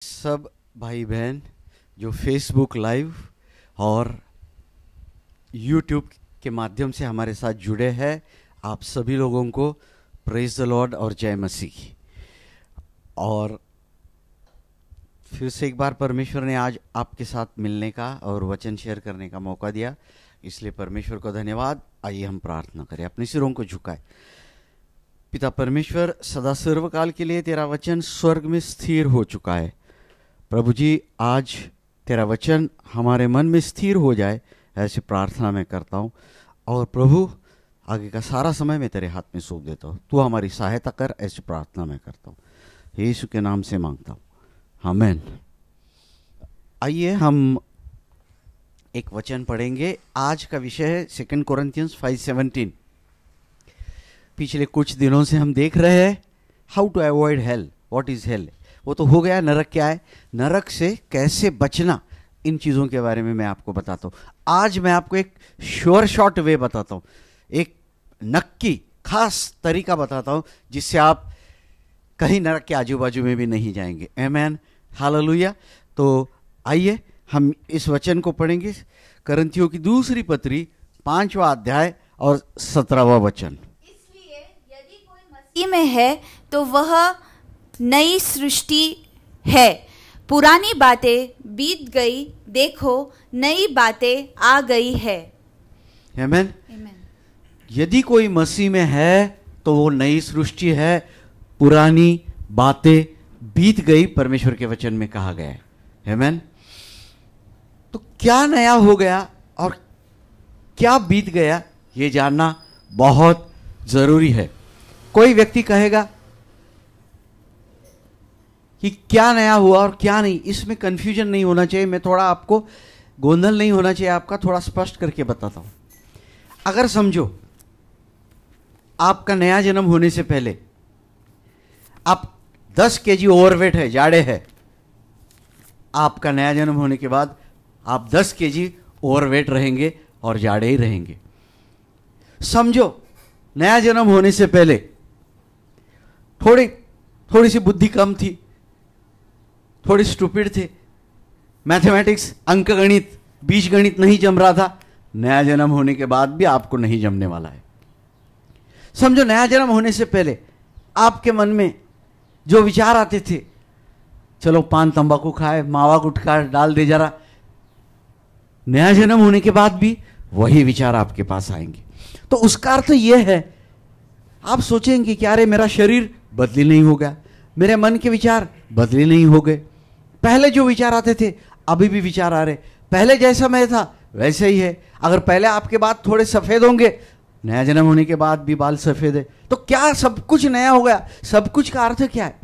सब भाई बहन जो फेसबुक लाइव और यूट्यूब के माध्यम से हमारे साथ जुड़े हैं, आप सभी लोगों को प्रेज द लॉर्ड और जय मसीह। और फिर से एक बार परमेश्वर ने आज आपके साथ मिलने का और वचन शेयर करने का मौका दिया, इसलिए परमेश्वर को धन्यवाद। आइए हम प्रार्थना करें, अपने सिरों को झुकाएं। पिता परमेश्वर, सदा सर्वकाल के लिए तेरा वचन स्वर्ग में स्थिर हो चुका है। प्रभु जी, आज तेरा वचन हमारे मन में स्थिर हो जाए, ऐसी प्रार्थना मैं करता हूँ। और प्रभु, आगे का सारा समय मैं तेरे हाथ में सौंप देता हूँ, तू हमारी सहायता कर, ऐसी प्रार्थना मैं करता हूँ। यीशु के नाम से मांगता हूँ, आमीन। आइए हम एक वचन पढ़ेंगे। आज का विषय है 2 कोरिन्थियंस 5:17। पिछले कुछ दिनों से हम देख रहे हैं how to avoid hell, what is hell. वो तो हो गया, नरक क्या है, नरक से कैसे बचना, इन चीज़ों के बारे में मैं आपको बताता हूँ। आज मैं आपको एक श्योर शॉर्ट वे बताता हूँ, एक नक्की खास तरीका बताता हूँ जिससे आप कहीं नरक के आजू बाजू में भी नहीं जाएंगे। आमीन, हालेलुया। तो आइए हम इस वचन को पढ़ेंगे। करंथियों की दूसरी पत्री 5वां अध्याय और 17वां वचन। इसलिए यदि कोई मसीह में है तो वह नई सृष्टि है, पुरानी बातें बीत गई, देखो नई बातें आ गई है। आमीन। यदि कोई मसीह में है तो वो नई सृष्टि है, पुरानी बातें बीत गई, परमेश्वर के वचन में कहा गया है। आमीन। तो क्या नया हो गया और क्या बीत गया, ये जानना बहुत जरूरी है। कोई व्यक्ति कहेगा कि क्या नया हुआ और क्या नहीं, इसमें कंफ्यूजन नहीं होना चाहिए। मैं थोड़ा आपको गोंधल नहीं होना चाहिए आपका, थोड़ा स्पष्ट करके बताता हूं। अगर समझो आपका नया जन्म होने से पहले आप 10 केजी ओवरवेट है, जाड़े है। आपका नया जन्म होने के बाद आप 10 केजी ओवरवेट रहेंगे और जाड़े ही रहेंगे। समझो नया जन्म होने से पहले थोड़ी सी बुद्धि कम थी, थोड़ी स्टूपिड थे, मैथमेटिक्स, अंकगणित, बीजगणित नहीं जम रहा था। नया जन्म होने के बाद भी आपको नहीं जमने वाला है। समझो नया जन्म होने से पहले आपके मन में जो विचार आते थे, चलो पान तंबाकू खाए, मावा गुटखा डाल दे जरा, नया जन्म होने के बाद भी वही विचार आपके पास आएंगे। तो उसका अर्थ यह है, आप सोचेंगे कि अरे मेरा शरीर बदली नहीं हो गया, मेरे मन के विचार बदली नहीं हो गए, पहले जो विचार आते थे अभी भी विचार आ रहे, पहले जैसा मैं था वैसे ही है। अगर पहले आपके बाल थोड़े सफेद होंगे, नया जन्म होने के बाद भी बाल सफेद है, तो क्या सब कुछ नया हो गया? सब कुछ का अर्थ क्या है?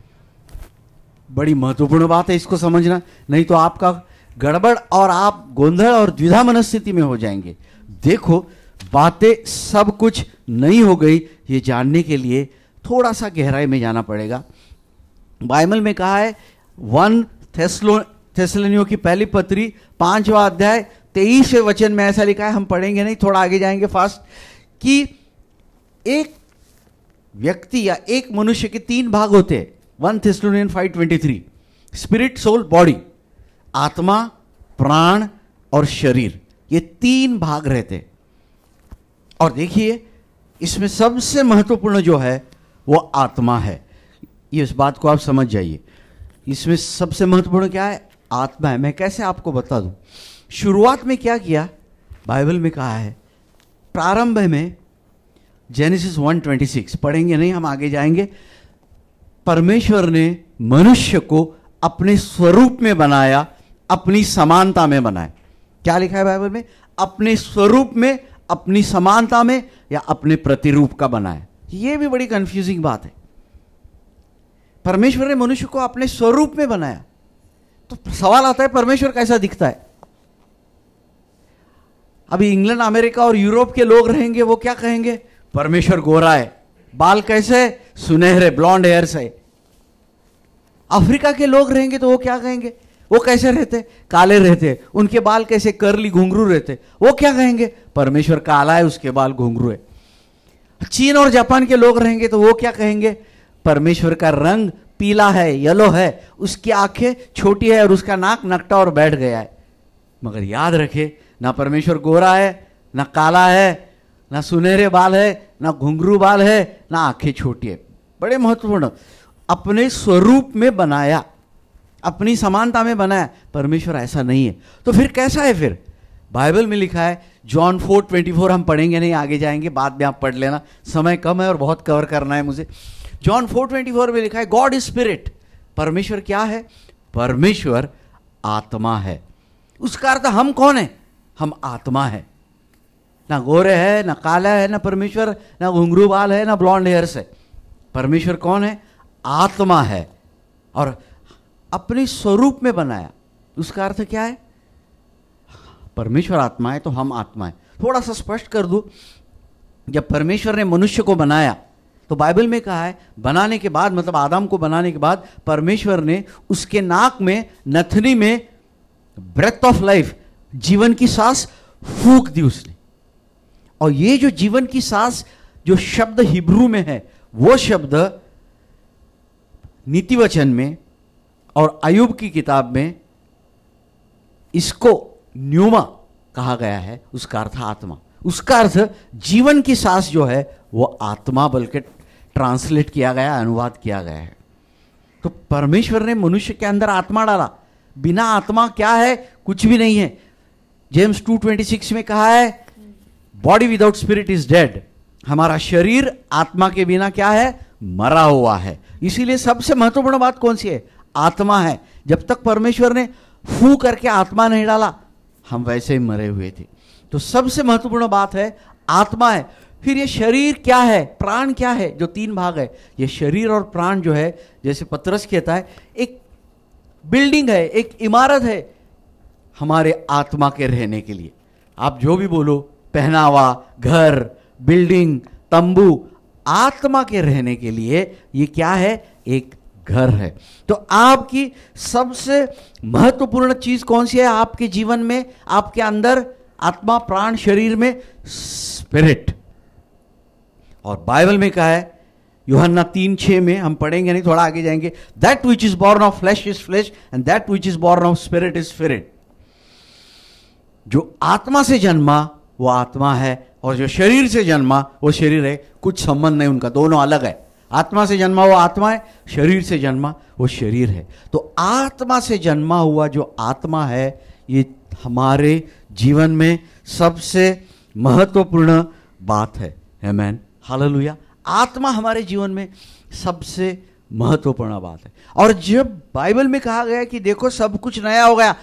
बड़ी महत्वपूर्ण बात है इसको समझना, नहीं तो आपका गड़बड़ और आप गोंधल और द्विधा मनस्थिति में हो जाएंगे। देखो, बातें सब कुछ नहीं हो गई, ये जानने के लिए थोड़ा सा गहराई में जाना पड़ेगा। बाइबल में कहा है 1 थेसलोनियों की पहली पत्री 5वां अध्याय 23वें वचन में ऐसा लिखा है, हम पढ़ेंगे नहीं, थोड़ा आगे जाएंगे फास्ट, कि एक व्यक्ति या एक मनुष्य के 3 भाग होते हैं। 1 थेसलोनियन 5:23, स्पिरिट, सोल, बॉडी, आत्मा, प्राण और शरीर, ये 3 भाग रहते हैं। और देखिए, इसमें सबसे महत्वपूर्ण जो है वो आत्मा है। ये इस बात को आप समझ जाइए, इसमें सबसे महत्वपूर्ण क्या है? आत्मा है। मैं कैसे आपको बता दूं? शुरुआत में क्या किया, बाइबल में कहा है, प्रारंभ में जेनेसिस 1:26 पढ़ेंगे नहीं, हम आगे जाएंगे। परमेश्वर ने मनुष्य को अपने स्वरूप में बनाया, अपनी समानता में बनाया। क्या लिखा है बाइबल में? अपने स्वरूप में, अपनी समानता में या अपने प्रतिरूप का बनाया। यह भी बड़ी कंफ्यूजिंग बात है। परमेश्वर ने मनुष्य को अपने स्वरूप में बनाया, तो सवाल आता है परमेश्वर कैसा दिखता है? अभी इंग्लैंड, अमेरिका और यूरोप के लोग रहेंगे, वो क्या कहेंगे? परमेश्वर गोरा है, बाल कैसे? सुनहरे, ब्लॉन्ड हेयर से। अफ्रीका के लोग रहेंगे तो वो क्या कहेंगे? वो कैसे रहते? काले रहते। उनके बाल कैसे? कर्ली, घुंघरू रहते। वो क्या कहेंगे? परमेश्वर काला है, उसके बाल घुंघरू है। चीन और जापान के लोग रहेंगे तो वो क्या कहेंगे? परमेश्वर का रंग पीला है, येलो है, उसकी आंखें छोटी है और उसका नाक नकटा और बैठ गया है। मगर याद रखे, ना परमेश्वर गोरा है, ना काला है, ना सुनहरे बाल है, ना घुंघरू बाल है, ना आंखें छोटी है। बड़े महत्वपूर्ण, अपने स्वरूप में बनाया, अपनी समानता में बनाया। परमेश्वर ऐसा नहीं है। तो फिर कैसा है? फिर बाइबल में लिखा है, जॉन 4:24 हम पढ़ेंगे नहीं, आगे जाएंगे, बाद में आप पढ़ लेना, समय कम है और बहुत कवर करना है मुझे। जॉन 4:24 में लिखा है, गॉड इज स्पिरिट। परमेश्वर क्या है? परमेश्वर आत्मा है। उसका अर्थ हम कौन है? हम आत्मा है। ना गोरे है, ना काला है, ना परमेश्वर, ना घुंघरू बाल है, ना ब्लॉन्ड हेयर्स है। परमेश्वर कौन है? आत्मा है और अपने स्वरूप में बनाया। उसका अर्थ क्या है? परमेश्वर आत्मा है तो हम आत्मा है। थोड़ा सा स्पष्ट कर दूं, जब परमेश्वर ने मनुष्य को बनाया तो बाइबल में कहा है, बनाने के बाद, मतलब आदम को बनाने के बाद, परमेश्वर ने उसके नाक में, नथनी में ब्रेथ ऑफ लाइफ, जीवन की सांस फूंक दी उसने। और ये जो जीवन की सांस, जो शब्द हिब्रू में है, वो शब्द नीति वचन में और अय्यूब की किताब में इसको न्यूमा कहा गया है। उसका अर्थ आत्मा, उसका अर्थ जीवन की सांस जो है वो आत्मा, बल्कि ट्रांसलेट किया गया, अनुवाद किया गया है। तो परमेश्वर ने मनुष्य के अंदर आत्मा डाला। बिना आत्मा क्या है? कुछ भी नहीं है। जेम्स 2:26 में कहा है, body without spirit is dead. हमारा शरीर आत्मा के बिना क्या है? मरा हुआ है। इसीलिए सबसे महत्वपूर्ण बात कौन सी है? आत्मा है। जब तक परमेश्वर ने फू करके आत्मा नहीं डाला, हम वैसे ही मरे हुए थे। तो सबसे महत्वपूर्ण बात है आत्मा है। फिर ये शरीर क्या है? प्राण क्या है? जो 3 भाग है, ये शरीर और प्राण जो है, जैसे पतरस कहता है, एक बिल्डिंग है, एक इमारत है हमारे आत्मा के रहने के लिए। आप जो भी बोलो, पहनावा, घर, बिल्डिंग, तंबू, आत्मा के रहने के लिए ये क्या है? एक घर है। तो आपकी सबसे महत्वपूर्ण चीज कौन सी है आपके जीवन में, आपके अंदर? आत्मा, प्राण, शरीर में स्पिरिट। और बाइबल में कहा है, यूहन्ना 3:6 में, हम पढ़ेंगे नहीं, थोड़ा आगे जाएंगे, that which is born of flash is flash and that which is born of spirit is spirit. जो आत्मा से जन्मा वो आत्मा है और जो शरीर से जन्मा वो शरीर है। कुछ संबंध नहीं उनका, दोनों अलग है। आत्मा से जन्मा वो आत्मा है, शरीर से जन्मा वो शरीर है। तो आत्मा से जन्मा हुआ जो आत्मा है, ये हमारे जीवन में सबसे महत्वपूर्ण बात है। आमेन, हालेलुया। आत्मा हमारे जीवन में सबसे महत्वपूर्ण बात है। और जब बाइबल में कहा गया कि देखो सब कुछ नया हो गया,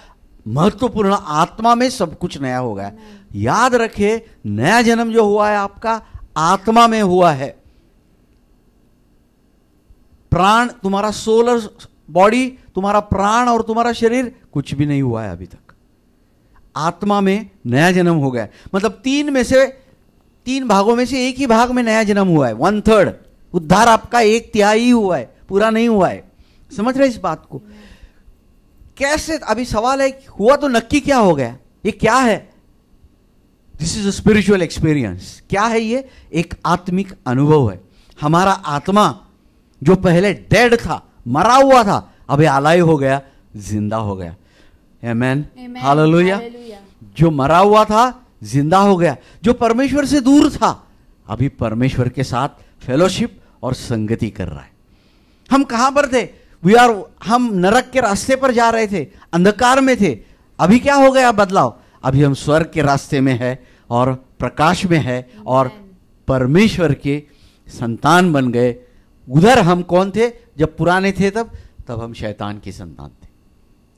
महत्वपूर्ण, आत्मा में सब कुछ नया हो गया। याद रखे, नया जन्म जो हुआ है आपका आत्मा में हुआ है। प्राण, तुम्हारा सोलर बॉडी, तुम्हारा प्राण और तुम्हारा शरीर कुछ भी नहीं हुआ है अभी तक। आत्मा में नया जन्म हो गया, मतलब 3 भागों में से एक ही भाग में नया जन्म हुआ है। 1/3 उद्धार आपका 1/3 हुआ है, पूरा नहीं हुआ है। समझ रहे इस बात को? कैसे? अभी सवाल है, हुआ तो नक्की क्या हो गया? ये क्या है? This is a spiritual experience. क्या है ये? एक आत्मिक अनुभव है। हमारा आत्मा जो पहले डेड था, मरा हुआ था, अभी अलाइव हो गया, जिंदा हो गया। आमेन, हालेलुया। जो मरा हुआ था जिंदा हो गया। जो परमेश्वर से दूर था, अभी परमेश्वर के साथ फेलोशिप और संगति कर रहा है। हम कहां पर थे? हम नरक के रास्ते पर जा रहे थे, अंधकार में थे। अभी क्या हो गया बदलाव? अभी हम स्वर्ग के रास्ते में है और प्रकाश में है और परमेश्वर के संतान बन गए। उधर हम कौन थे? जब पुराने थे तब हम शैतान के संतान थे।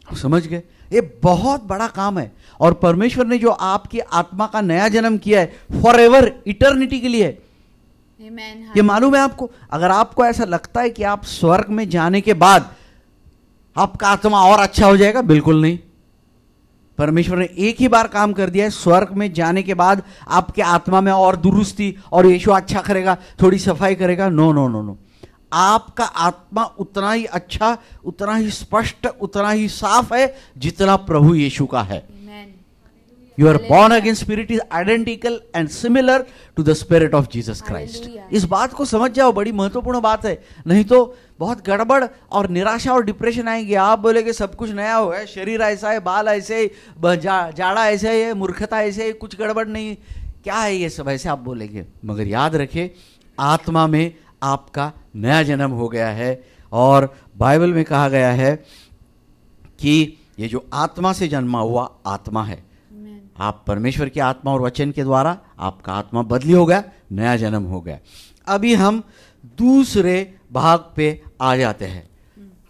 आप समझ गए? ये बहुत बड़ा काम है। और परमेश्वर ने जो आपकी आत्मा का नया जन्म किया है, फॉर एवर, इटर्निटी के लिए। ये मालूम है आपको? अगर आपको ऐसा लगता है कि आप स्वर्ग में जाने के बाद आपका आत्मा और अच्छा हो जाएगा, बिल्कुल नहीं। परमेश्वर ने एक ही बार काम कर दिया है। स्वर्ग में जाने के बाद आपके आत्मा में और दुरुस्ती और यीशु अच्छा करेगा, थोड़ी सफाई करेगा, नो नो नो नो। आपका आत्मा उतना ही अच्छा, उतना ही स्पष्ट, उतना ही साफ है जितना प्रभु यीशु का है। Your born again spirit is identical and similar to the spirit of Jesus Christ. Hallelujah. इस बात को समझ जाओ, बड़ी महत्वपूर्ण बात है, नहीं तो बहुत गड़बड़ और निराशा और डिप्रेशन आएंगे। आप बोलेगे सब कुछ नया हो है, शरीर ऐसा है, बाल ऐसे ही, जाड़ा ऐसे ही है, मूर्खता ऐसे ही, कुछ गड़बड़ नहीं, क्या है ये सब, ऐसे आप बोलेंगे। मगर याद रखें, आत्मा में आपका नया जन्म हो गया है। और बाइबल में कहा गया है कि ये जो आत्मा से जन्मा हुआ आत्मा है, आप परमेश्वर की आत्मा और वचन के द्वारा आपका आत्मा बदली हो गया, नया जन्म हो गया। अभी हम दूसरे भाग पे आ जाते हैं।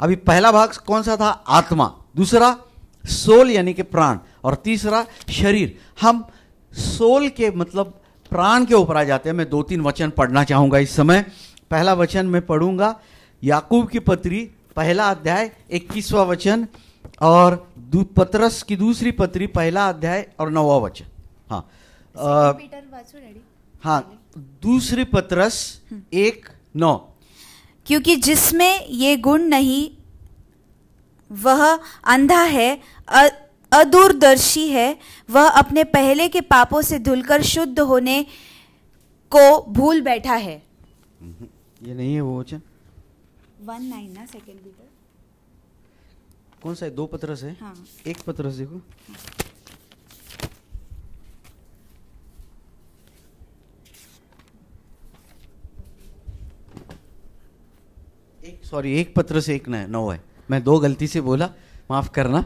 अभी पहला भाग कौन सा था? आत्मा, दूसरा सोल यानी कि प्राण, और तीसरा शरीर। हम सोल के मतलब प्राण के ऊपर आ जाते हैं। मैं 2-3 वचन पढ़ना चाहूंगा इस समय। पहला वचन मैं पढ़ूंगा याकूब की पत्री, पहला अध्याय 21वां वचन, और पतरस की दूसरी पत्री, पहला अध्याय और 9वां वचन। हाँ, दूसरी पतरस 1:9। क्योंकि जिसमें ये गुण नहीं वह अंधा है, अदूरदर्शी है, वह अपने पहले के पापों से धुलकर शुद्ध होने को भूल बैठा है। ये नहीं है वो वचन, 1:9 ना, सेकंड पीटर। कौन सा है? 2 पतरस है। हाँ। 1 पतरस देखो। एक पतरस 1:9 है। मैं 2 गलती से बोला, माफ करना।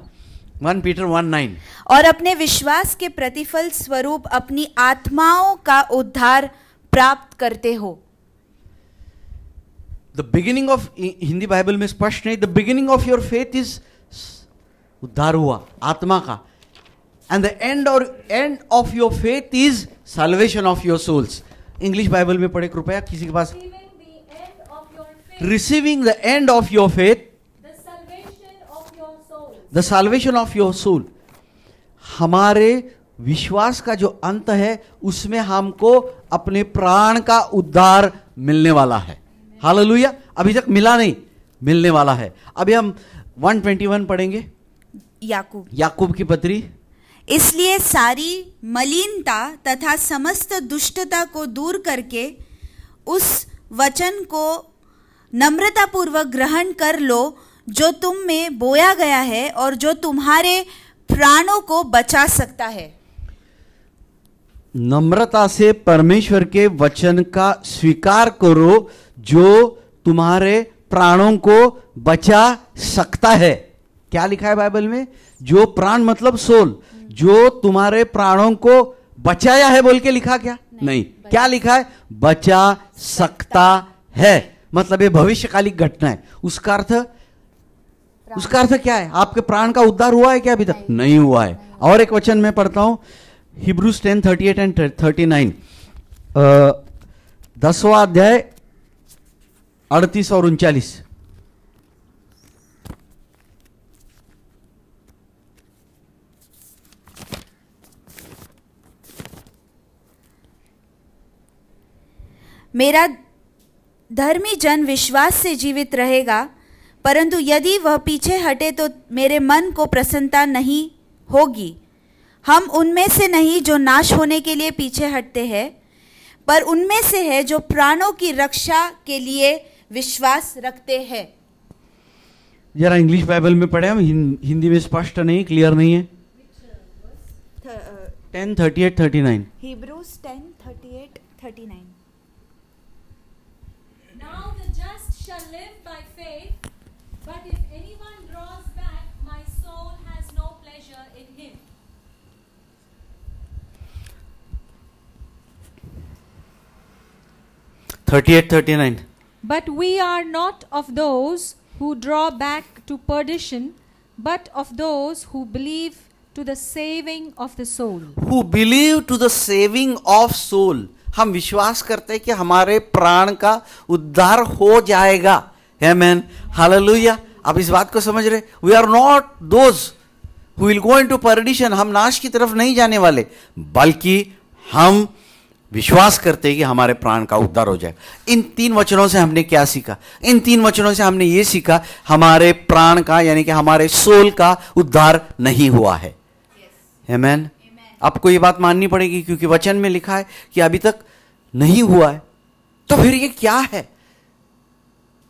1 पीटर 1:9। और अपने विश्वास के प्रतिफल स्वरूप अपनी आत्माओं का उद्धार प्राप्त करते हो। The beginning of, Hindi Bible में स्पष्ट नहीं, the beginning of your faith is, उद्धार हुआ आत्मा का, and the end of your faith is salvation of your souls. English Bible में पढ़े कृपया, किसी के पास। Receiving the end of your faith, the salvation of your soul. हमारे विश्वास का जो अंत है उसमें हमको अपने प्राण का उद्धार मिलने वाला है। हालेलुया। अभी तक मिला नहीं, मिलने वाला है। अभी हम 1:21 पढ़ेंगे, याकूब की पत्री। इसलिए सारी मलिनता तथा समस्त दुष्टता को दूर करके उस वचन को नम्रतापूर्वक ग्रहण कर लो जो तुम में बोया गया है और जो तुम्हारे प्राणों को बचा सकता है। नम्रता से परमेश्वर के वचन का स्वीकार करो जो तुम्हारे प्राणों को बचा सकता है। क्या लिखा है बाइबल में? जो प्राण मतलब सोल, जो तुम्हारे प्राणों को बचाया है बोल के लिखा क्या? नहीं। क्या लिखा है? बचा सकता है। मतलब ये भविष्यकालिक घटना है। उसका अर्थ क्या है? आपके प्राण का उद्धार हुआ है क्या? अभी तक नहीं हुआ है। और एक वचन मैं पढ़ता हूं, हिब्रूज 10:38 एंड 39, 10वां अध्याय 38 और 39। मेरा धर्मी जन विश्वास से जीवित रहेगा, परंतु यदि वह पीछे हटे तो मेरे मन को प्रसन्नता नहीं होगी। हम उनमें से नहीं जो नाश होने के लिए पीछे हटते हैं, पर उनमें से है जो प्राणों की रक्षा के लिए विश्वास रखते हैं। जरा इंग्लिश बाइबल में पढ़े हम, हिंदी में स्पष्ट नहीं, क्लियर नहीं है। 10:38-39। Hebrews 10:38-39। Now the just shall live by faith, but if anyone draws back, my soul has no pleasure in him. 38-39। But we are not of those who draw back to perdition, but of those who believe to the saving of the soul. Who believe to the saving of soul। हम विश्वास करते हैं कि हमारे प्राण का उद्धार हो जाएगा। Amen, hallelujah. आप इस बात को समझ रहे? We are not those who will go into perdition. हम नाश की तरफ नहीं जाने वाले, बल्कि हम विश्वास करते हैं कि हमारे प्राण का उद्धार हो जाएगा। इन 3 वचनों से हमने क्या सीखा? इन 3 वचनों से हमने ये सीखा, हमारे प्राण का यानी कि हमारे सोल का उद्धार नहीं हुआ है। आमेन। आपको ये बात माननी पड़ेगी, क्योंकि वचन में लिखा है कि अभी तक नहीं हुआ है। तो फिर ये क्या है?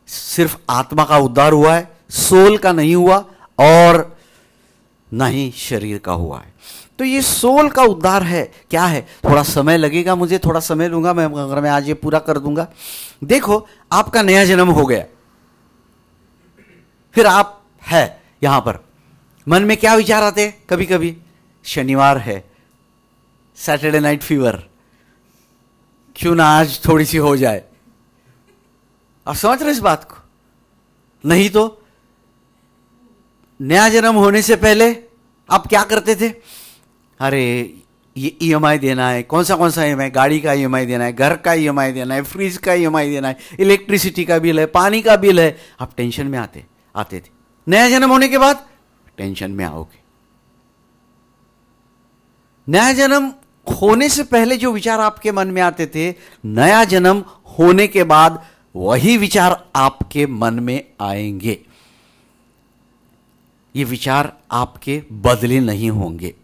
सिर्फ आत्मा का उद्धार हुआ है, सोल का नहीं हुआ और ना ही शरीर का हुआ है। तो ये सोल का उद्धार है, क्या है? थोड़ा समय लगेगा, मुझे थोड़ा समय लूंगा, मैं आज ये पूरा कर दूंगा। देखो, आपका नया जन्म हो गया, फिर आप है यहां पर, मन में क्या विचार आते हैं? कभी कभी शनिवार है, सैटरडे नाइट फीवर, क्यों ना आज थोड़ी सी हो जाए। आप समझ रहे इस बात को? नहीं तो नया जन्म होने से पहले आप क्या करते थे? अरे ये ईएमआई देना है, कौन सा ईएमआई? गाड़ी का ईएमआई देना है, घर का ईएमआई देना है, फ्रिज का ईएमआई देना है, इलेक्ट्रिसिटी का बिल है, पानी का बिल है। आप टेंशन में आते थे। नया जन्म होने के बाद टेंशन में आओगे। नया जन्म होने से पहले जो विचार आपके मन में आते थे, नया जन्म होने के बाद वही विचार आपके मन में आएंगे। ये विचार आपके बदले नहीं होंगे।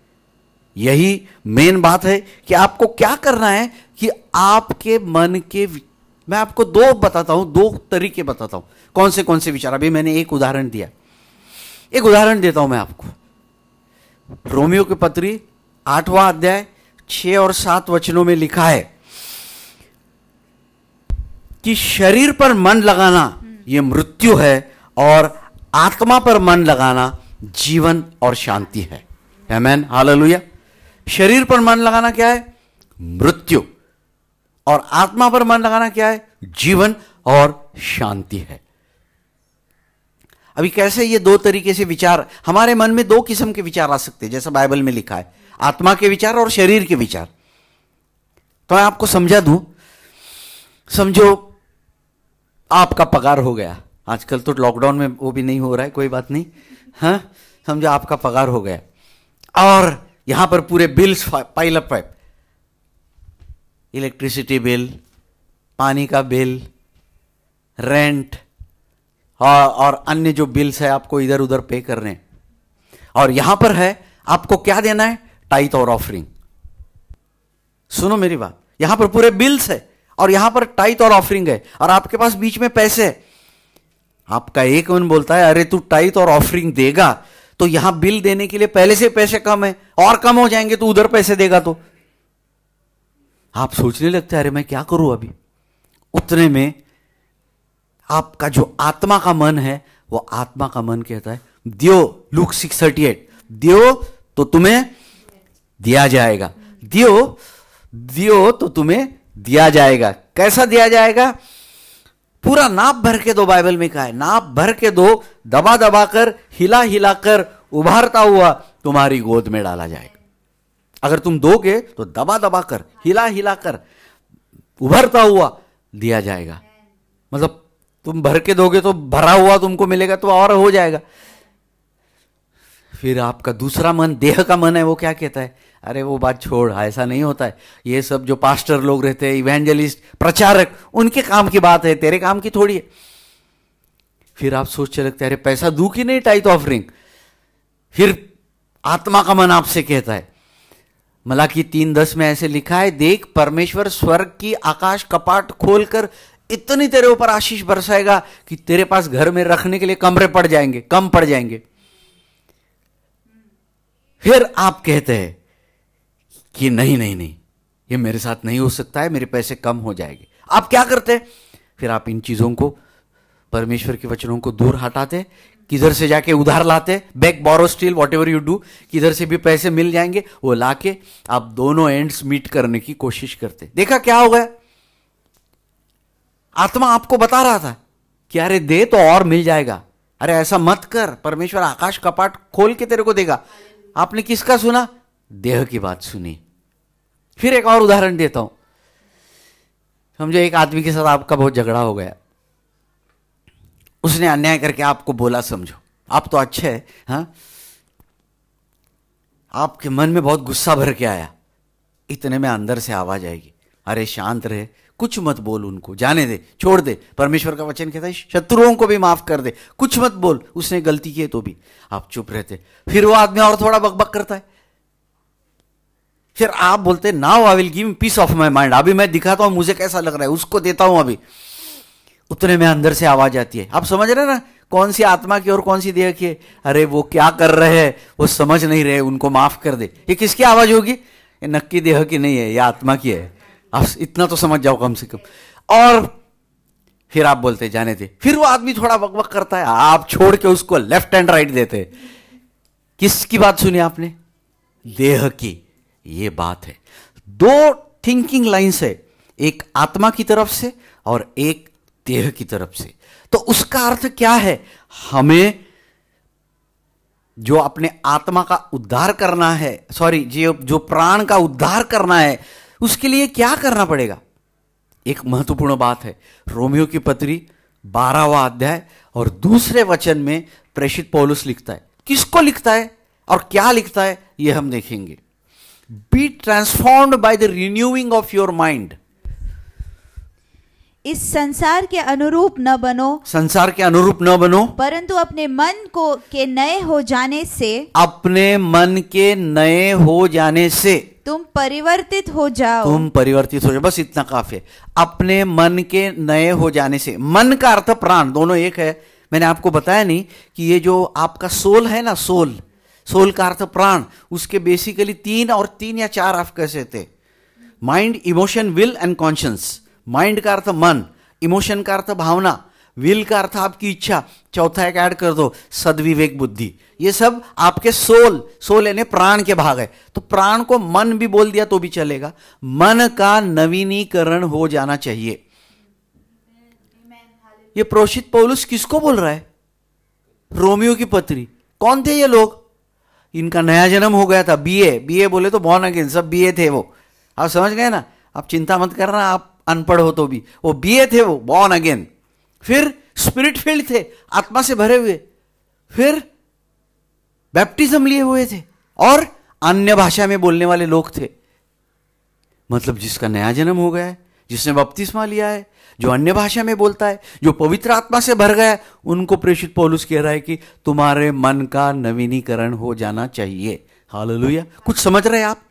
यही मेन बात है कि आपको क्या करना है कि आपके मन के, मैं आपको दो तरीके बताता हूं कौन से विचार। अभी मैंने एक उदाहरण दिया, एक उदाहरण देता हूं मैं आपको। रोमियो की पत्री 8वां अध्याय 6 और 7 वचनों में लिखा है कि शरीर पर मन लगाना यह मृत्यु है और आत्मा पर मन लगाना जीवन और शांति है। आमेन, हालेलुया। शरीर पर मन लगाना क्या है? मृत्यु। और आत्मा पर मन लगाना क्या है? जीवन और शांति है। अभी कैसे ये दो तरीके से विचार, हमारे मन में दो किस्म के विचार आ सकते हैं, जैसा बाइबल में लिखा है, आत्मा के विचार और शरीर के विचार। तो मैं आपको समझा दूं। समझो आपका पगार हो गया, आजकल तो लॉकडाउन में वो भी नहीं हो रहा है, कोई बात नहीं, हाँ। समझो आपका पगार हो गया और यहां पर पूरे बिल्स पाइल अप है, इलेक्ट्रिसिटी बिल, पानी का बिल, रेंट और अन्य जो बिल्स है आपको इधर उधर पे करने हैं। और यहां पर है आपको क्या देना है? टाइथ और ऑफरिंग। सुनो मेरी बात, यहां पर पूरे बिल्स है और यहां पर टाइथ और ऑफरिंग है और आपके पास बीच में पैसे है। आपका एक मन बोलता है अरे तू टाइथ और ऑफरिंग देगा तो यहां बिल देने के लिए पहले से पैसे कम है और कम हो जाएंगे तो उधर पैसे देगा। तो आप सोचने लगते हैं अरे मैं क्या करूं अभी। उतने में आपका जो आत्मा का मन है, वो आत्मा का मन कहता है दियो, लूक 6:38, दियो तो तुम्हें दिया जाएगा, दियो तो तुम्हें दिया जाएगा। कैसा दिया जाएगा? पूरा नाप भर के दो, बाइबल में कहा है नाप भर के दो, दबा दबा कर, हिला हिला कर, उभारता हुआ तुम्हारी गोद में डाला जाएगा। अगर तुम दोगे तो दबा दबा कर, हिला हिला कर, उभरता हुआ दिया जाएगा। मतलब तुम भर के दोगे तो भरा हुआ तुमको मिलेगा, तो और हो जाएगा। फिर आपका दूसरा मन, देह का मन है, वो क्या कहता है? अरे वो बात छोड़, ऐसा नहीं होता है। ये सब जो पास्टर लोग रहते हैं, इवेंजलिस्ट, प्रचारक, उनके काम की बात है, तेरे काम की थोड़ी है। फिर आप सोचने लगते हैं अरे पैसा दूं कि नहीं टाइथ ऑफरिंग। फिर आत्मा का मन आपसे कहता है, मलाकी 3:10 में ऐसे लिखा है, देख परमेश्वर स्वर्ग की आकाश कपाट खोलकर इतनी तेरे ऊपर आशीष बरसाएगा कि तेरे पास घर में रखने के लिए कमरे पड़ जाएंगे, कम पड़ जाएंगे। फिर आप कहते हैं कि नहीं नहीं नहीं, ये मेरे साथ नहीं हो सकता है, मेरे पैसे कम हो जाएंगे। आप क्या करते? फिर आप इन चीजों को, परमेश्वर के वचनों को दूर हटाते, किधर से जाके उधार लाते, beg borrow steal whatever you do, किधर से भी पैसे मिल जाएंगे वो लाके आप दोनों एंड्स मीट करने की कोशिश करते। देखा क्या हो गया? आत्मा आपको बता रहा था कि अरे दे तो और मिल जाएगा, अरे ऐसा मत कर, परमेश्वर आकाश कपाट खोल के तेरे को देगा। आपने किसका सुना? देह की बात सुनी। फिर एक और उदाहरण देता हूं। समझो एक आदमी के साथ आपका बहुत झगड़ा हो गया, उसने अन्याय करके आपको बोला, समझो आप तो अच्छे हैं, हाँ, आपके मन में बहुत गुस्सा भर के आया। इतने में अंदर से आवाज आएगी, अरे शांत रहे, कुछ मत बोल, उनको जाने दे, छोड़ दे। परमेश्वर का वचन कहता है शत्रुओं को भी माफ कर दे, कुछ मत बोल, उसने गलती की है तो भी। आप चुप रहते। फिर वो आदमी और थोड़ा बकबक करता है, फिर आप बोलते now I will give piece of my mind, अभी मैं दिखाता हूं मुझे कैसा लग रहा है, उसको देता हूं अभी। उतने में अंदर से आवाज आती है, आप समझ रहे ना कौन सी आत्मा की और कौन सी देह की है? अरे वो क्या कर रहे हैं, वो समझ नहीं रहे, उनको माफ कर दे। ये किसकी आवाज होगी? ये नक्की देह की नहीं है, ये आत्मा की है। आप इतना तो समझ जाओ कम से कम। और फिर आप बोलते जाने दे, फिर वो आदमी थोड़ा बकबक करता है, आप छोड़ के उसको लेफ्ट एंड राइट देते। किसकी बात सुनी आपने? देह की। ये बात है, दो थिंकिंग लाइंस है, एक आत्मा की तरफ से और एक देह की तरफ से। तो उसका अर्थ क्या है? हमें जो अपने आत्मा का उद्धार करना है, सॉरी जो प्राण का उद्धार करना है, उसके लिए क्या करना पड़ेगा? एक महत्वपूर्ण बात है, रोमियो की पत्री 12वां अध्याय और दूसरे वचन में प्रेषित पौलुस लिखता है। किसको लिखता है और क्या लिखता है यह हम देखेंगे। Be transformed by the renewing of your mind. इस संसार के अनुरूप न बनो, संसार के अनुरूप न बनो, परंतु अपने मन को के नए हो जाने से, अपने मन के नए हो जाने से तुम परिवर्तित हो जाओ। तुम परिवर्तित हो जाओ, बस इतना काफी है। अपने मन के नए हो जाने से, मन का अर्थ प्राण, दोनों एक है। मैंने आपको बताया नहीं कि ये जो आपका सोल है ना, सोल का अर्थ प्राण, उसके बेसिकली 3 और 3 या 4 आप कह सकते थे, mind, emotion, will and conscience. Mind का अर्थ मन, इमोशन का अर्थ भावना, विल का अर्थ आपकी इच्छा, चौथा एक ऐड कर दो सद्विवेक बुद्धि। ये सब आपके सोल यानी प्राण के भाग है। तो प्राण को मन भी बोल दिया तो भी चलेगा। मन का नवीनीकरण हो जाना चाहिए। ये प्रेषित पौलुस किसको बोल रहा है? रोमियो की पत्री। कौन थे ये लोग? इनका नया जन्म हो गया था। बीए बोले तो बॉर्न अगेन, सब बीए थे वो। आप समझ गए ना? आप चिंता मत करना, आप अनपढ़ हो तो भी, वो बीए थे, वो बॉर्न अगेन। फिर स्पिरिट फील्ड थे, आत्मा से भरे हुए। फिर बैप्टिज्म लिए हुए थे और अन्य भाषा में बोलने वाले लोग थे। मतलब जिसका नया जन्म हो गया है, जिसने बपतिस्मा लिया है, जो अन्य भाषा में बोलता है, जो पवित्र आत्मा से भर गया है, उनको प्रेषित पौलुस कह रहा है कि तुम्हारे मन का नवीनीकरण हो जाना चाहिए। हालेलुया। कुछ समझ रहे हैं आप?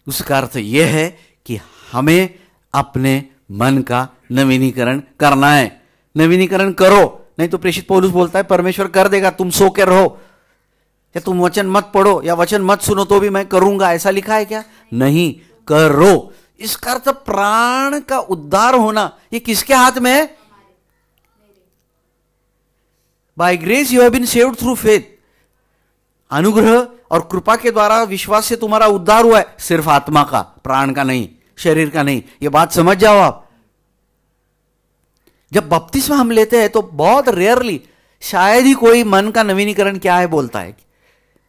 उसका अर्थ यह है कि हमें अपने मन का नवीनीकरण करना है। नवीनीकरण करो, नहीं तो प्रेषित पौलुस बोलता है परमेश्वर कर देगा, तुम सो के रहो, या तुम वचन मत पढ़ो या वचन मत सुनो तो भी मैं करूंगा। ऐसा लिखा है क्या? नहीं, करो। इसका अर्थ प्राण का उद्धार होना ये किसके हाथ में है? By grace you have been saved through faith. अनुग्रह और कृपा के द्वारा विश्वास से तुम्हारा उद्धार हुआ है, सिर्फ आत्मा का, प्राण का नहीं, शरीर का नहीं। ये बात समझ जाओ आप। जब बपतिस्मा हम लेते हैं तो बहुत रेयरली, शायद ही कोई मन का नवीनीकरण क्या है बोलता है।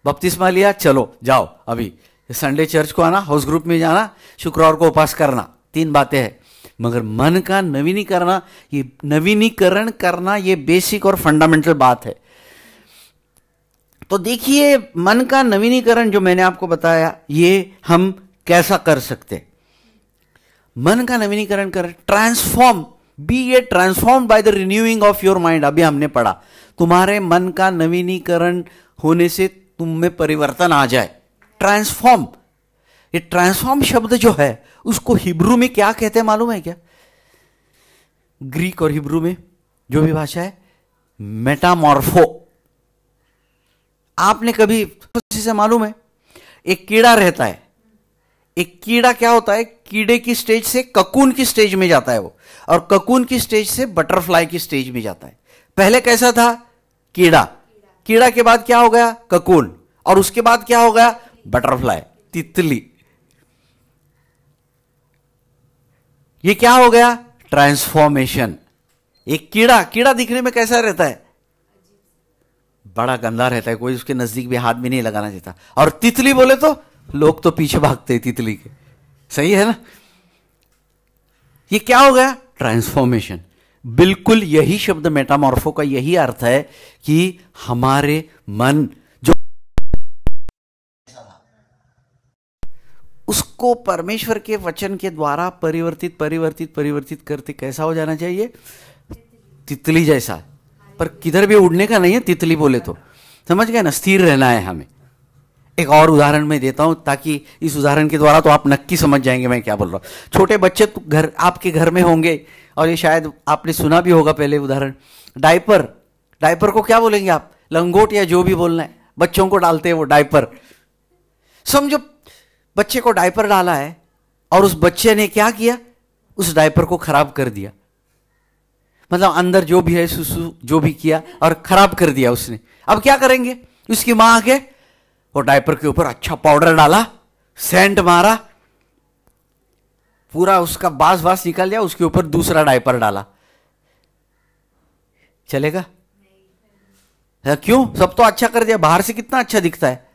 बपतिस्मा लिया, चलो जाओ, अभी संडे चर्च को आना, हाउस ग्रुप में जाना, शुक्रवार को उपास करना, 3 बातें हैं। मगर मन का नवीनीकरण करना ये बेसिक और फंडामेंटल बात है। तो देखिए, मन का नवीनीकरण जो मैंने आपको बताया, ये हम कैसा कर सकते? मन का नवीनीकरण कर, transform, be transform by the renewing of your mind. अभी हमने पढ़ा, तुम्हारे मन का नवीनीकरण होने से तुम में परिवर्तन आ जाए। ट्रांसफॉर्म, ये ट्रांसफॉर्म शब्द जो है उसको हिब्रू में क्या कहते हैं मालूम है क्या? ग्रीक और हिब्रू में जो भी भाषा है, मेटामॉर्फो। आपने कभी किसी से मालूम है, एक कीड़ा रहता है, एक कीड़ा क्या होता है, कीड़े की स्टेज से ककून की स्टेज में जाता है वो, और ककून की स्टेज से बटरफ्लाई की स्टेज में जाता है। पहले कैसा था? कीड़ा, कीड़ा के बाद क्या हो गया? ककून, और उसके बाद क्या हो गया? बटरफ्लाई, तितली। ये क्या हो गया? ट्रांसफॉर्मेशन। एक कीड़ा दिखने में कैसा रहता है? बड़ा गंदा रहता है, कोई उसके नजदीक भी हाथ भी नहीं लगाना चाहता। और तितली बोले तो लोग तो पीछे भागते हैं तितली के, सही है ना? ये क्या हो गया? ट्रांसफॉर्मेशन। बिल्कुल यही शब्द मेटामॉर्फो का यही अर्थ है कि हमारे मन जो उसको परमेश्वर के वचन के द्वारा परिवर्तित करते कैसा हो जाना चाहिए? तितली जैसा। पर किधर भी उड़ने का नहीं है तितली बोले तो, समझ गए ना? स्थिर रहना है हमें, एक और उदाहरण मैं देता हूं ताकि इस उदाहरण के द्वारा तो आप नक्की समझ जाएंगे मैं क्या बोल रहा हूं। छोटे बच्चे तो घर आपके घर में होंगे और ये शायद आपने सुना भी होगा पहले उदाहरण, डायपर। डायपर को क्या बोलेंगे आप? लंगोट या जो भी बोलना है, बच्चों को डालते हैं वो डायपर। समझो बच्चे को डायपर डाला है और उस बच्चे ने क्या किया, उस डायपर को खराब कर दिया। मतलब अंदर जो भी है सुसु जो भी किया और खराब कर दिया उसने। अब क्या करेंगे? उसकी मां आके वो डायपर के ऊपर अच्छा पाउडर डाला, सेंट मारा, पूरा उसका बास बास निकल गया, उसके ऊपर दूसरा डायपर डाला, चलेगा? क्यों? सब तो अच्छा कर दिया, बाहर से कितना अच्छा दिखता है,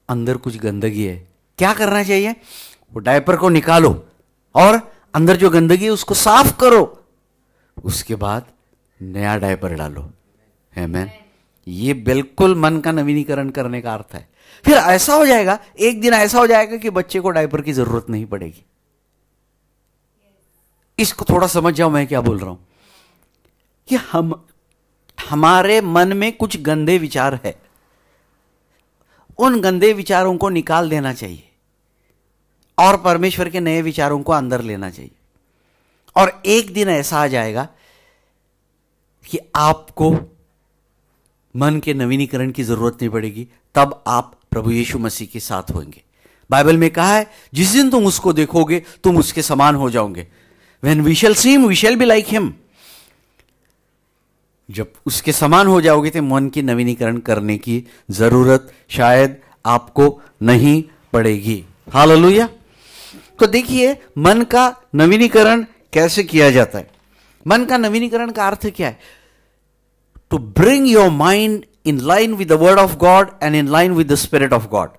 अंदर कुछ गंदगी है। क्या करना चाहिए? वो डायपर को निकालो और अंदर जो गंदगी है उसको साफ करो, उसके बाद नया डायपर डालो। आमीन। ये बिल्कुल मन का नवीनीकरण करने का अर्थ है। फिर ऐसा हो जाएगा, एक दिन ऐसा हो जाएगा कि बच्चे को डायपर की जरूरत नहीं पड़ेगी। इसको थोड़ा समझ जाओ मैं क्या बोल रहा हूं कि हमारे मन में कुछ गंदे विचार है, उन गंदे विचारों को निकाल देना चाहिए और परमेश्वर के नए विचारों को अंदर लेना चाहिए। और एक दिन ऐसा आ जाएगा कि आपको मन के नवीनीकरण की जरूरत नहीं पड़ेगी, तब आप प्रभु यीशु मसीह के साथ होंगे। बाइबल में कहा है जिस दिन तुम उसको देखोगे तुम उसके समान हो जाओगे। When we shall see him, we shall be like him। जब उसके समान हो जाओगे तो मन की नवीनीकरण करने की जरूरत शायद आपको नहीं पड़ेगी। हालेलुया। तो देखिए मन का नवीनीकरण कैसे किया जाता है। मन का नवीनीकरण का अर्थ क्या है? To bring your mind in line with the word of God and in line with the spirit of God.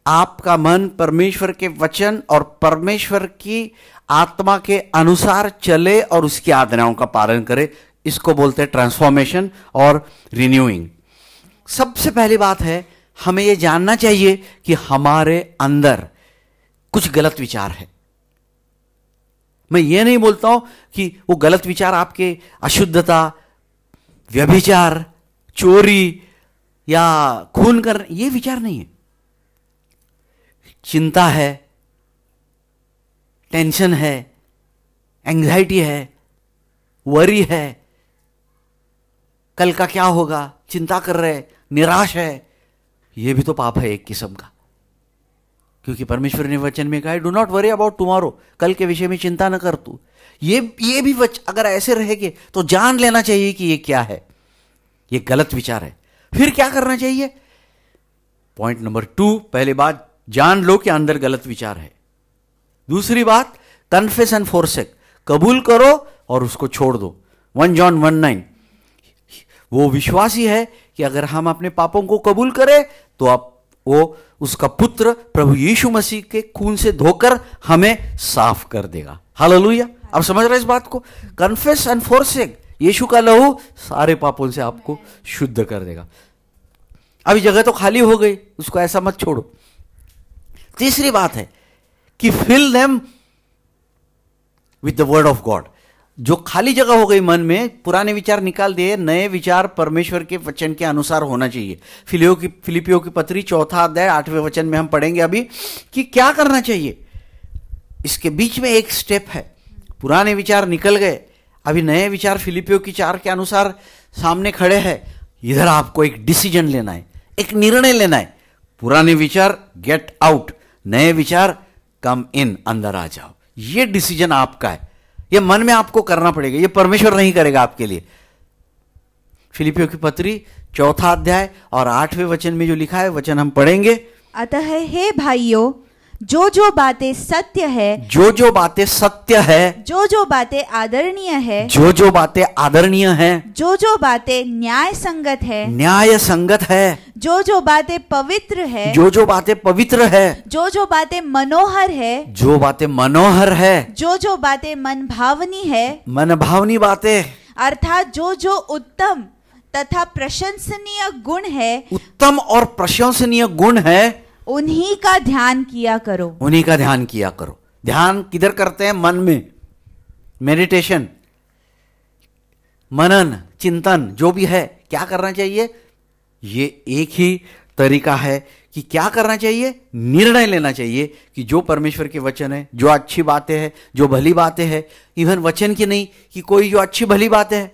आपका मन परमेश्वर के वचन और परमेश्वर की आत्मा के अनुसार चले और उसकी आज्ञाओं का पालन करे। इसको बोलते हैं ट्रांसफॉर्मेशन और रिन्यूइंग। सबसे पहली बात है हमें यह जानना चाहिए कि हमारे अंदर कुछ गलत विचार है। मैं ये नहीं बोलता हूं कि वो गलत विचार आपके अशुद्धता, व्यभिचार, चोरी या खून करने, ये विचार नहीं है। चिंता है, टेंशन है, एंग्जाइटी है, वरी है, कल का क्या होगा चिंता कर रहे, निराश है, यह भी तो पाप है एक किस्म का। क्योंकि परमेश्वर ने वचन में कहा है do not worry about tomorrow, कल के विषय में चिंता न कर तू। ये भी अगर ऐसे रहेंगे तो जान लेना चाहिए कि ये क्या है, ये गलत विचार है। फिर क्या करना चाहिए? पॉइंट नंबर 2, पहले बात जान लो कि अंदर गलत विचार है। दूसरी बात कन्फेस एंड फोरसेक, कबूल करो और उसको छोड़ दो। 1 जॉन 1:9, वो विश्वासी है कि अगर हम अपने पापों को कबूल करें तो आप वो उसका पुत्र प्रभु यीशु मसीह के खून से धोकर हमें साफ कर देगा। हालेलुया। अब समझ रहे इस बात को? कन्फेस एंड फोरसेक, यीशु का लहू सारे पापों से आपको शुद्ध कर देगा। अभी जगह तो खाली हो गई, उसको ऐसा मत छोड़ो। तीसरी बात है कि fill them with the word of God. जो खाली जगह हो गई मन में, पुराने विचार निकाल दिए, नए विचार परमेश्वर के वचन के अनुसार होना चाहिए। फिलिपियों की पत्री 4 अध्याय 8वें वचन में हम पढ़ेंगे अभी कि क्या करना चाहिए। इसके बीच में एक स्टेप है। पुराने विचार निकल गए, अभी नए विचार फिलिपियों की 4 के अनुसार सामने खड़े हैं। इधर आपको एक डिसीजन लेना है, एक निर्णय लेना है। पुराने विचार गेट आउट, नए विचार कम इन, अंदर आ जाओ। ये डिसीजन आपका है, ये मन में आपको करना पड़ेगा, ये परमेश्वर नहीं करेगा आपके लिए। फिलिपियों की पत्री 4 अध्याय और 8वें वचन में जो लिखा है वचन हम पढ़ेंगे। अतः हे भाइयों, जो बातें सत्य है, जो बातें सत्य है, जो बातें आदरणीय है, जो बातें आदरणीय है, जो बातें न्याय संगत है, न्याय संगत है, जो बातें पवित्र है, जो बातें पवित्र है, जो बातें मनोहर है, जो बातें मनोहर है, जो बातें मन भावनी है, मन भावनी बातें, अर्थात जो उत्तम तथा प्रशंसनीय गुण है, उत्तम और प्रशंसनीय गुण है, उन्हीं का ध्यान किया करो। उन्हीं का ध्यान किया करो। ध्यान किधर करते हैं? मन में। मेडिटेशन, मनन, चिंतन जो भी है, क्या करना चाहिए? ये एक ही तरीका है कि क्या करना चाहिए, निर्णय लेना चाहिए कि जो परमेश्वर के वचन है, जो अच्छी बातें हैं, जो भली बातें हैं, इवन वचन की नहीं कि कोई जो अच्छी भली बातें हैं।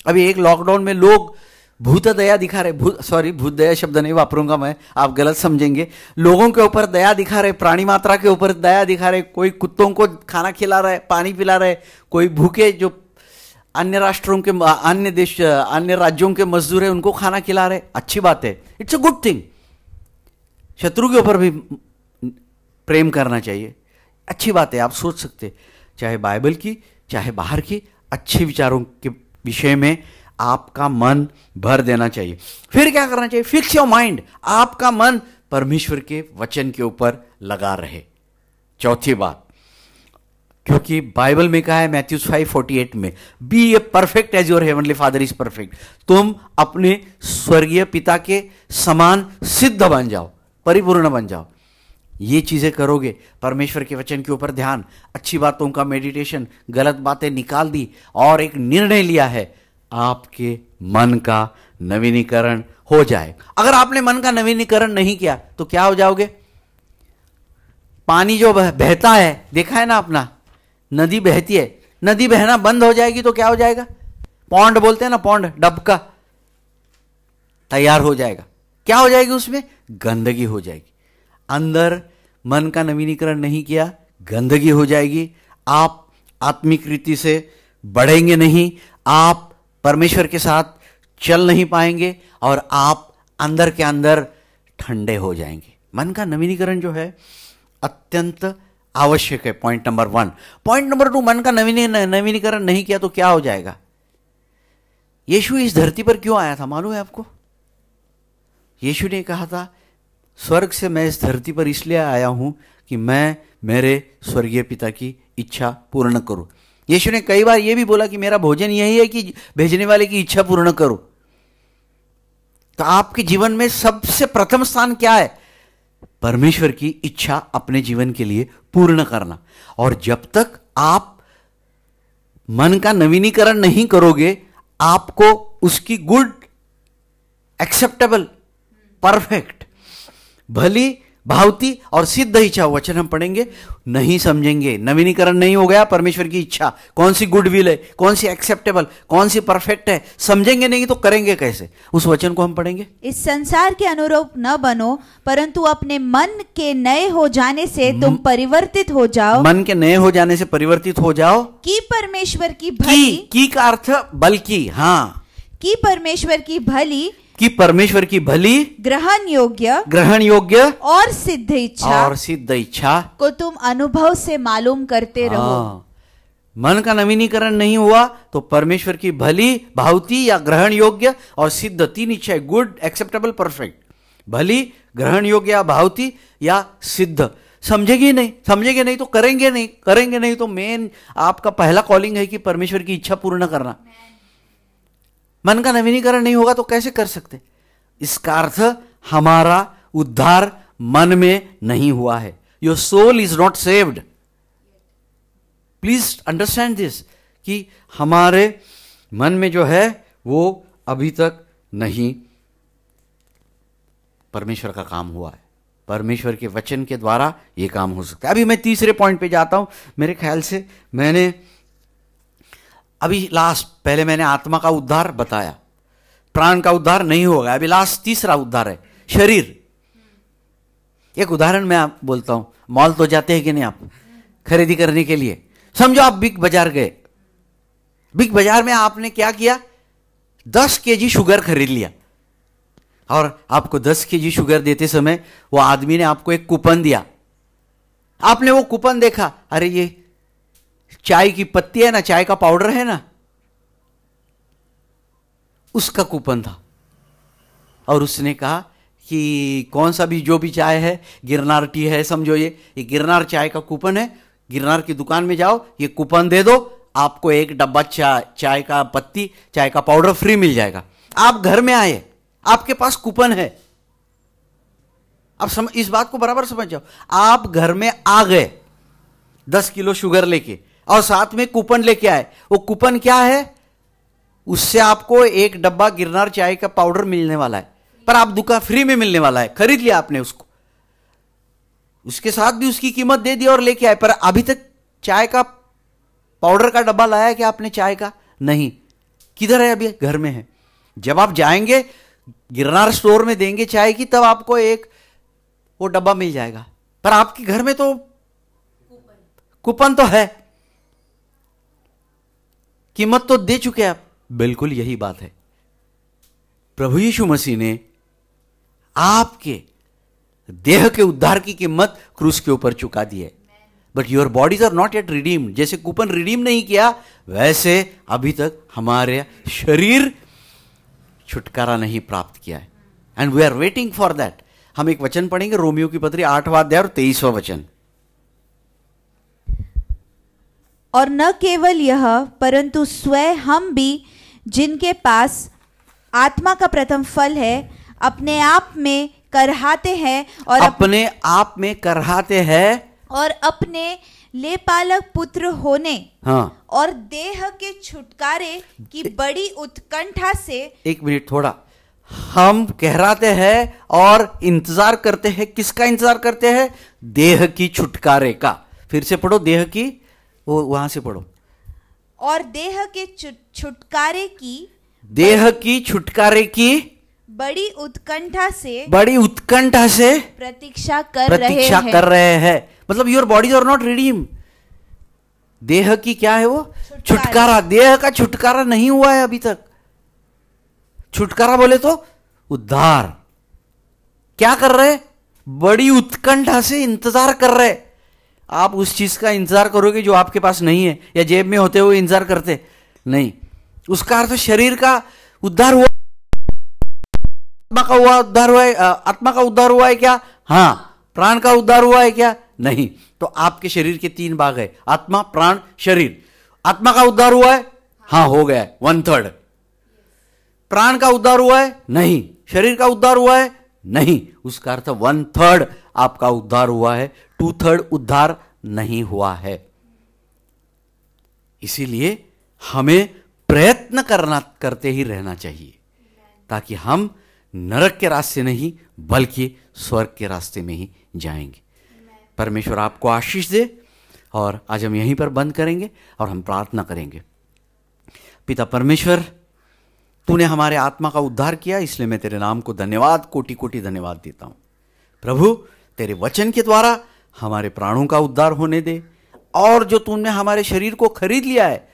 अभी एक लॉकडाउन में लोग भूत दया दिखा रहे, भूत दया शब्द नहीं वापरूंगा मैं, आप गलत समझेंगे। लोगों के ऊपर दया दिखा रहे, प्राणी मात्रा के ऊपर दया दिखा रहे। कोई कुत्तों को खाना खिला रहा है, पानी पिला रहे, कोई भूखे जो अन्य राष्ट्रों के, अन्य देश, अन्य राज्यों के मजदूर है उनको खाना खिला रहे। अच्छी बात है, इट्स अ गुड थिंग। शत्रु के ऊपर भी प्रेम करना चाहिए, अच्छी बात है। आप सोच सकते, चाहे बाइबल की चाहे बाहर की, अच्छे विचारों के विषय में आपका मन भर देना चाहिए। फिर क्या करना चाहिए? फिक्स योर माइंड, आपका मन परमेश्वर के वचन के ऊपर लगा रहे। चौथी बात, क्योंकि बाइबल में कहा है मैथ्यू 5:48 में, be a perfect as your heavenly father is perfect. तुम अपने स्वर्गीय पिता के समान सिद्ध बन जाओ, परिपूर्ण बन जाओ। ये चीजें करोगे, परमेश्वर के वचन के ऊपर ध्यान, अच्छी बातों का मेडिटेशन, गलत बातें निकाल दी और एक निर्णय लिया है, आपके मन का नवीनीकरण हो जाए। अगर आपने मन का नवीनीकरण नहीं किया तो क्या हो जाओगे? पानी जो बहता है, देखा है ना अपना, नदी बहती है, नदी बहना बंद हो जाएगी तो क्या हो जाएगा? पौंड बोलते हैं ना, पौंड, डबका तैयार हो जाएगा। क्या हो जाएगी? उसमें गंदगी हो जाएगी। अंदर मन का नवीनीकरण नहीं किया, गंदगी हो जाएगी। आप आत्मिक रीति से बढ़ेंगे नहीं, आप परमेश्वर के साथ चल नहीं पाएंगे और आप अंदर के अंदर ठंडे हो जाएंगे। मन का नवीनीकरण जो है अत्यंत आवश्यक है। Point number 1। पॉइंट नंबर 2, मन का नवीनीकरण नहीं किया तो क्या हो जाएगा? यीशु इस धरती पर क्यों आया था मालूम है आपको? यीशु ने कहा था, स्वर्ग से मैं इस धरती पर इसलिए आया हूं कि मैं मेरे स्वर्गीय पिता की इच्छा पूर्ण करूं। यीशु ने कई बार यह भी बोला कि मेरा भोजन यही है कि भेजने वाले की इच्छा पूर्ण करो। तो आपके जीवन में सबसे प्रथम स्थान क्या है? परमेश्वर की इच्छा अपने जीवन के लिए पूर्ण करना। और जब तक आप मन का नवीनीकरण नहीं करोगे, आपको उसकी गुड, एक्सेप्टेबल, परफेक्ट, भली, भावती और सिद्ध इच्छा, वचन हम पढ़ेंगे, नहीं समझेंगे। नवीनीकरण नहीं हो गया, परमेश्वर की इच्छा कौन सी गुड विल है, कौन सी एक्सेप्टेबल, कौन सी परफेक्ट है, समझेंगे नहीं तो करेंगे कैसे? उस वचन को हम पढ़ेंगे। इस संसार के अनुरूप न बनो, परंतु अपने मन के नए हो जाने से तुम परिवर्तित हो जाओ। मन के नए हो जाने से परिवर्तित हो जाओ कि परमेश्वर की भली, की का अर्थ बल्कि, हाँ, कि परमेश्वर की भली, कि परमेश्वर की भली, ग्रहण योग्य और सिद्ध इच्छा को तुम अनुभव से मालूम करते रहो। मन का नवीनीकरण नहीं हुआ तो परमेश्वर की भली, भावती या ग्रहण योग्य और सिद्ध, 3 इच्छाएं, गुड, एक्सेप्टेबल, परफेक्ट, भली, ग्रहण योग्य या भावती या सिद्ध, समझेंगे नहीं तो करेंगे नहीं तो मेन आपका पहला कॉलिंग है कि परमेश्वर की इच्छा पूर्ण करना। मन का नवीनीकरण नहीं होगा तो कैसे कर सकते? इसका अर्थ हमारा उद्धार मन में नहीं हुआ है। Your soul is not saved. Please understand this, कि हमारे मन में जो है वो अभी तक नहीं परमेश्वर का काम हुआ है। परमेश्वर के वचन के द्वारा ये काम हो सकता है। अभी मैं तीसरे पॉइंट पे जाता हूं। मेरे ख्याल से मैंने अभी पहले मैंने आत्मा का उद्धार बताया, प्राण का उद्धार नहीं होगा। अभी तीसरा उद्धार है शरीर। एक उदाहरण मैं आप बोलता हूं। मॉल तो जाते हैं कि नहीं आप खरीदी करने के लिए? समझो आप बिग बाजार गए, बिग बाजार में आपने क्या किया? 10 केजी शुगर खरीद लिया और आपको 10 केजी शुगर देते समय वो आदमी ने आपको एक कूपन दिया। आपने वो कूपन देखा, अरे ये चाय की पत्ती है ना, चाय का पाउडर है ना, उसका कूपन था। और उसने कहा कि कौन सा भी जो भी चाय है, गिरनार टी है, समझो ये गिरनार चाय का कूपन है, गिरनार की दुकान में जाओ, ये कूपन दे दो, आपको एक डब्बा चाय का पत्ती, चाय का पाउडर फ्री मिल जाएगा। आप घर में आए, आपके पास कूपन है। अब इस बात को बराबर समझ जाओ। आप घर में आ गए 10 किलो शुगर लेके और साथ में कूपन लेके आए। वो कूपन क्या है? उससे आपको एक डब्बा गिरनार चाय का पाउडर मिलने वाला है। पर आप दुकान फ्री में मिलने वाला है, खरीद लिया आपने उसको, उसके साथ भी उसकी कीमत दे दी और लेके आए, पर अभी तक चाय का पाउडर का डब्बा लाया क्या आपने चाय का? नहीं। किधर है? अभी घर में है। जब आप जाएंगे गिरनार स्टोर में देंगे चाय की, तब आपको एक वो डब्बा मिल जाएगा, पर आपके घर में तो कूपन तो है, कीमत तो दे चुके आप। बिल्कुल यही बात है, प्रभु यीशु मसीह ने आपके देह के उद्धार की कीमत क्रूस के ऊपर चुका दी है। But your bodies are not yet redeemed. जैसे कूपन रिडीम नहीं किया, वैसे अभी तक हमारे शरीर छुटकारा नहीं प्राप्त किया है, and we are waiting for that. हम एक वचन पढ़ेंगे, रोमियो की पत्री 8वां अध्याय और 23वां वचन। और न केवल यह, परंतु स्वयं हम भी जिनके पास आत्मा का प्रथम फल है, अपने आप में करहाते हैं और अपने आप में करहाते हैं और अपने लेपालक पुत्र होने, हाँ, और देह के छुटकारे की बड़ी उत्कंठा से। एक मिनट थोड़ा, हम कहराते हैं और इंतजार करते हैं। किसका इंतजार करते हैं? देह की छुटकारे का। फिर से पढ़ो, देह की, वो वहां से पढ़ो। और देह के छुटकारे की, देह की छुटकारे की बड़ी उत्कंठा से, बड़ी उत्कंठा से प्रतीक्षा कर रहे हैं। मतलब your bodies are not redeem. देह की क्या है? वो छुटकारा। देह का छुटकारा नहीं हुआ है अभी तक। छुटकारा बोले तो उद्धार। क्या कर रहे? बड़ी उत्कंठा से इंतजार कर रहे। आप उस चीज का इंतजार करोगे जो आपके पास नहीं है, या जेब में होते हुए इंतजार करते नहीं। उसका अर्थ शरीर का उद्धार हुआ, आत्मा का उद्धार हुआ है। आत्मा का उद्धार हुआ है क्या? हाँ। प्राण का उद्धार हुआ है क्या? नहीं। तो आपके शरीर के 3 भाग है, आत्मा, प्राण, शरीर। आत्मा का उद्धार हुआ है? हाँ, हो गया है, 1/3। प्राण का उद्धार हुआ है? नहीं। शरीर का उद्धार हुआ है? नहीं। उसका अर्थ 1/3 आपका उद्धार हुआ है, 2/3 उद्धार नहीं हुआ है। इसीलिए हमें प्रयत्न करते ही रहना चाहिए, ताकि हम नरक के रास्ते नहीं बल्कि स्वर्ग के रास्ते में ही जाएंगे। परमेश्वर आपको आशीष दे। और आज हम यहीं पर बंद करेंगे और हम प्रार्थना करेंगे। पिता परमेश्वर, तूने हमारे आत्मा का उद्धार किया, इसलिए मैं तेरे नाम को धन्यवाद, कोटि कोटि धन्यवाद देता हूं। प्रभु, तेरे वचन के द्वारा हमारे प्राणों का उद्धार होने दे, और जो तूने हमारे शरीर को खरीद लिया है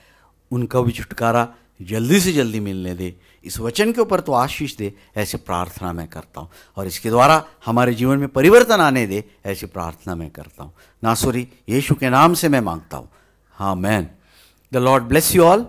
उनका भी छुटकारा जल्दी से जल्दी मिलने दे। इस वचन के ऊपर तो आशीष दे, ऐसी प्रार्थना मैं करता हूँ, और इसके द्वारा हमारे जीवन में परिवर्तन आने दे, ऐसी प्रार्थना मैं करता हूँ। नासुरी यीशु के नाम से मैं मांगता हूँ, आमीन। The Lord bless you all.